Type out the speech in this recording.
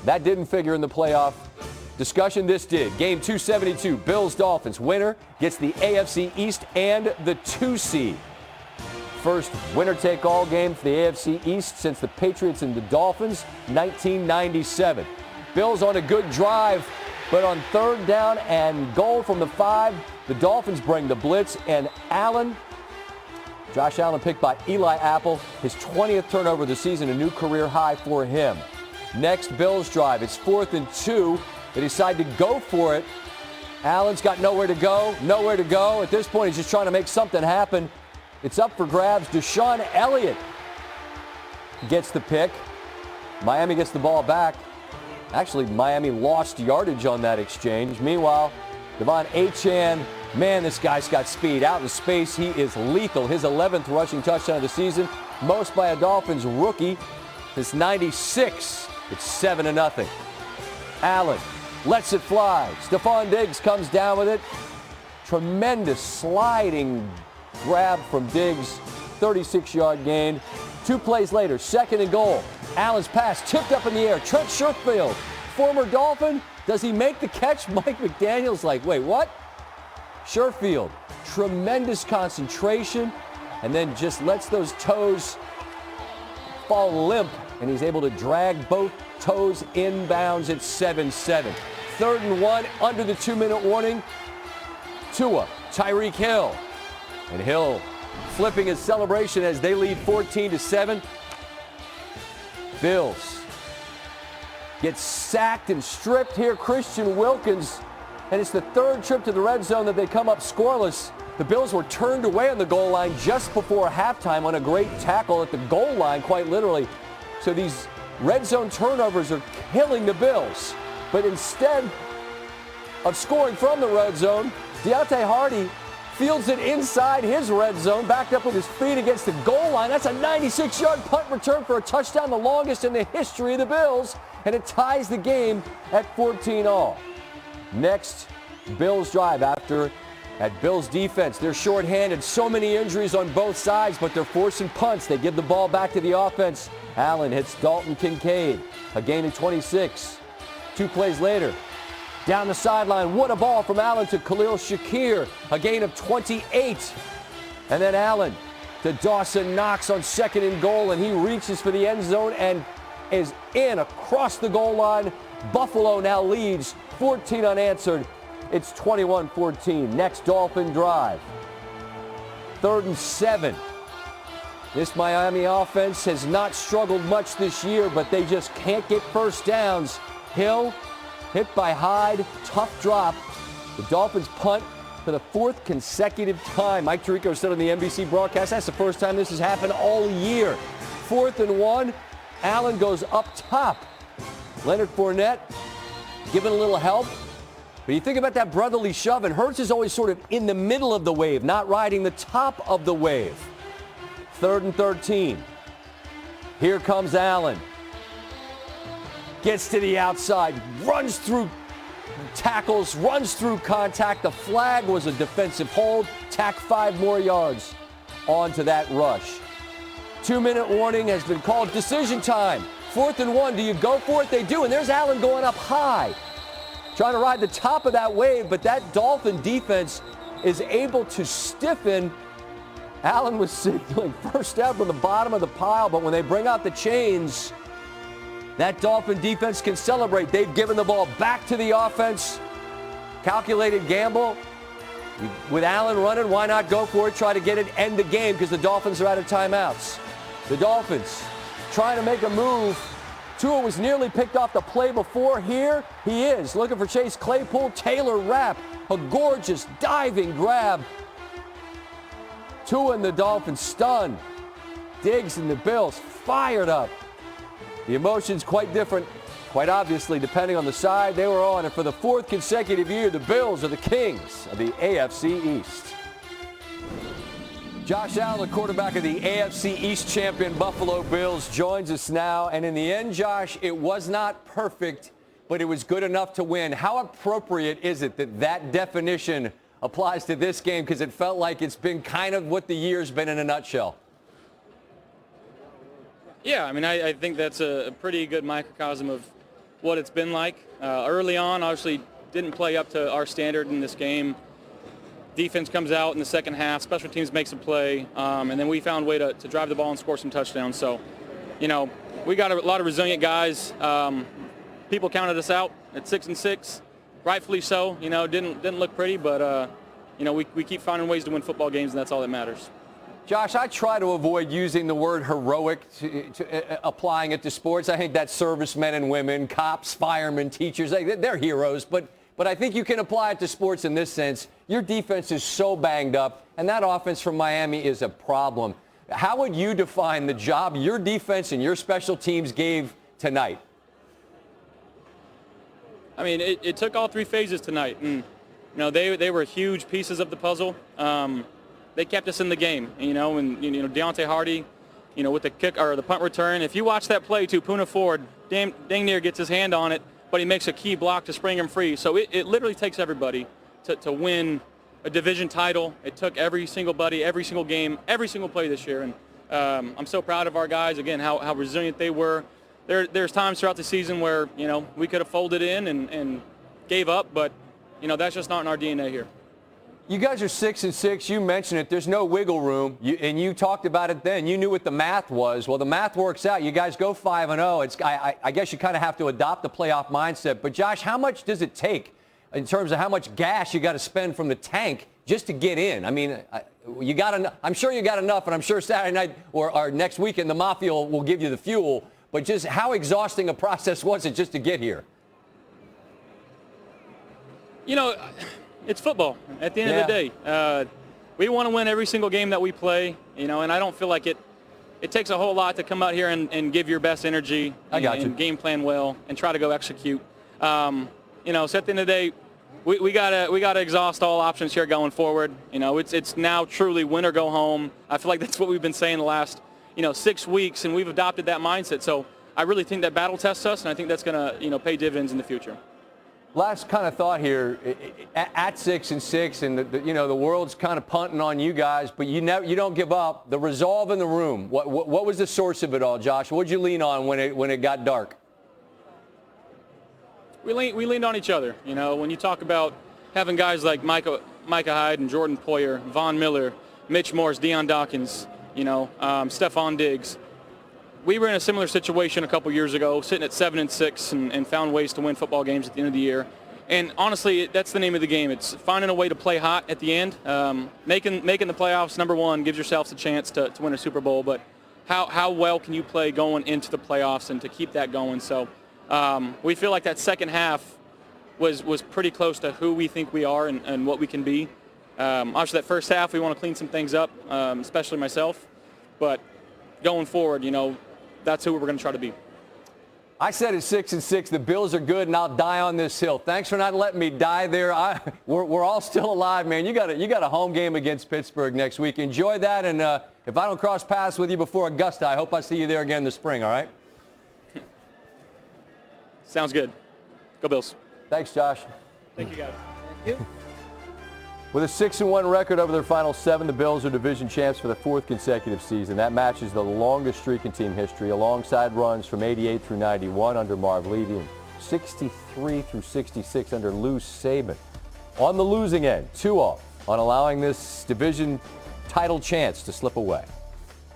That didn't figure in the playoff discussion. This did. Game 272, Bills-Dolphins. Winner gets the AFC East and the 2 seed. First winner-take-all game for the AFC East since the Patriots and the Dolphins, 1997. Bills on a good drive, but on third down and goal from the 5, the Dolphins bring the blitz, and Josh Allen picked by Eli Apple, his 20th turnover of the season, a new career high for him. Next Bills drive, it's 4th and 2. They decide to go for it. Allen's got nowhere to go. At this point, he's just trying to make something happen. It's up for grabs. Deshaun Elliott gets the pick. Miami gets the ball back. Actually, Miami lost yardage on that exchange. Meanwhile, Devon Achane, man, this guy's got speed. Out in space, he is lethal. His 11th rushing touchdown of the season, most by a Dolphins rookie. It's 96. It's 7-0. Allen lets it fly. Stephon Diggs comes down with it. Tremendous sliding grab from Diggs. 36-yard gain. 2 plays later, 2nd and goal. Allen's pass tipped up in the air. Trent Sherfield, former Dolphin. Does he make the catch? Mike McDaniel's like, wait, what? Sherfield, tremendous concentration, and then just lets those toes fall limp, and he's able to drag both toes inbounds at 7-7. 3rd and 1 under the 2-minute warning. Tua, Tyreek Hill, and Hill flipping his celebration as they lead 14-7. Bills get sacked and stripped here. Christian Wilkins, and it's the 3rd trip to the red zone that they come up scoreless. The Bills were turned away on the goal line just before halftime on a great tackle at the goal line, quite literally. So these red zone turnovers are killing the Bills. But instead of scoring from the red zone, Deontay Hardy fields it inside his red zone, backed up with his feet against the goal line. That's a 96-yard punt return for a touchdown, the longest in the history of the Bills, and it ties the game at 14-all. Next, Bills drive after at Bills defense. They're shorthanded, so many injuries on both sides, but they're forcing punts. They give the ball back to the offense. Allen hits Dalton Kincaid, a gain of 26. 2 plays later, down the sideline, what a ball from Allen to Khalil Shakir, a gain of 28. And then Allen to Dawson Knox on 2nd and goal, and he reaches for the end zone and is in across the goal line. Buffalo now leads 14 unanswered. It's 21-14. Next Dolphin drive. 3rd and 7. This Miami offense has not struggled much this year, but they just can't get first downs. Hill hit by Hyde, tough drop. The Dolphins punt for the 4th consecutive time. Mike Tirico said on the NBC broadcast, that's the first time this has happened all year. 4th and 1, Allen goes up top. Leonard Fournette giving a little help. But you think about that brotherly shove, and Hurts is always sort of in the middle of the wave, not riding the top of the wave. 3rd and 13. Here comes Allen. Gets to the outside, runs through tackles, runs through contact. The flag was a defensive hold. Tack 5 more yards onto that rush. 2-minute warning has been called. Decision time. 4th and 1. Do you go for it? They do. And there's Allen going up high, trying to ride the top of that wave. But that Dolphin defense is able to stiffen. Allen was signaling first down from the bottom of the pile. But when they bring out the chains, that Dolphin defense can celebrate. They've given the ball back to the offense. Calculated gamble. With Allen running, why not go for it? Try to get it, end the game, because the Dolphins are out of timeouts. The Dolphins trying to make a move. Tua was nearly picked off the play before. Here he is, looking for Chase Claypool. Taylor Rapp, a gorgeous diving grab. Tua and the Dolphins stunned. Diggs and the Bills fired up. The emotions quite different, quite obviously, depending on the side they were on. And for the 4th consecutive year, the Bills are the kings of the AFC East. Josh Allen, the quarterback of the AFC East champion Buffalo Bills, joins us now. And in the end, Josh, it was not perfect, but it was good enough to win. How appropriate is it that that definition applies to this game? Because it felt like it's been kind of what the year's been in a nutshell. Yeah, I mean, I think that's a pretty good microcosm of what it's been like. Early on, obviously, didn't play up to our standard in this game. Defense comes out in the second half. Special teams makes a play, and then we found a way to drive the ball and score some touchdowns. So, we got a lot of resilient guys. People counted us out at 6-6, rightfully so. Didn't look pretty, but we keep finding ways to win football games, and that's all that matters. Josh, I try to avoid using the word heroic, applying it to sports. I think that's servicemen and women, cops, firemen, teachers. They're heroes, but I think you can apply it to sports in this sense. Your defense is so banged up, and that offense from Miami is a problem. How would you define the job your defense and your special teams gave tonight? I mean, it took all three phases tonight, and they were huge pieces of the puzzle. They kept us in the game, and Deontay Hardy, with the kick or the punt return. If you watch that play to Poona Ford, dang near gets his hand on it, but he makes a key block to spring him free. So it literally takes everybody to win a division title. It took every single buddy, every single game, every single play this year, and I'm so proud of our guys. Again, how resilient they were. There's times throughout the season where we could have folded in and gave up, but that's just not in our DNA here. You guys are 6-6. You mentioned it. There's no wiggle room, and you talked about it then. You knew what the math was. Well, the math works out. You guys go 5-0. I guess you kind of have to adopt the playoff mindset. But Josh, how much does it take in terms of how much gas you got to spend from the tank just to get in? I mean, you got enough. I'm sure you got enough, and I'm sure Saturday night or next weekend the Mafia will give you the fuel. But just how exhausting a process was it just to get here? It's football. At the end of the day, we want to win every single game that we play, and I don't feel like it takes a whole lot to come out here and give your best energy and game plan well and try to go execute. So at the end of the day, we gotta exhaust all options here going forward. It's now truly win or go home. I feel like that's what we've been saying the last 6 weeks, and we've adopted that mindset. So I really think that battle tests us, and I think that's gonna pay dividends in the future. Last kind of thought here, at 6-6, and the world's kind of punting on you guys, but you don't give up. The resolve in the room. What was the source of it all, Josh? What'd you lean on when it got dark? We leaned on each other. When you talk about having guys like Micah Hyde and Jordan Poyer, Von Miller, Mitch Morse, Deion Dawkins, Stephon Diggs. We were in a similar situation a couple years ago, sitting at 7-6 and found ways to win football games at the end of the year. And honestly, that's the name of the game. It's finding a way to play hot at the end. Making the playoffs, number one, gives yourselves a chance to win a Super Bowl. But how well can you play going into the playoffs and to keep that going? So we feel like that second half was pretty close to who we think we are and what we can be. Obviously, that first half, we want to clean some things up, especially myself. But going forward, that's who we're going to try to be. I said it's 6-6. The Bills are good, and I'll die on this hill. Thanks for not letting me die there. We're all still alive, man. You got a home game against Pittsburgh next week. Enjoy that, and if I don't cross paths with you before Augusta, I hope I see you there again in the spring, all right? Sounds good. Go Bills. Thanks, Josh. Thank you, guys. Thank you. With a 6-1 record over their final 7, the Bills are division champs for the 4th consecutive season. That matches the longest streak in team history, alongside runs from 88 through 91 under Marv Levy and 63 through 66 under Lou Saban. On the losing end, 2-0 on allowing this division title chance to slip away.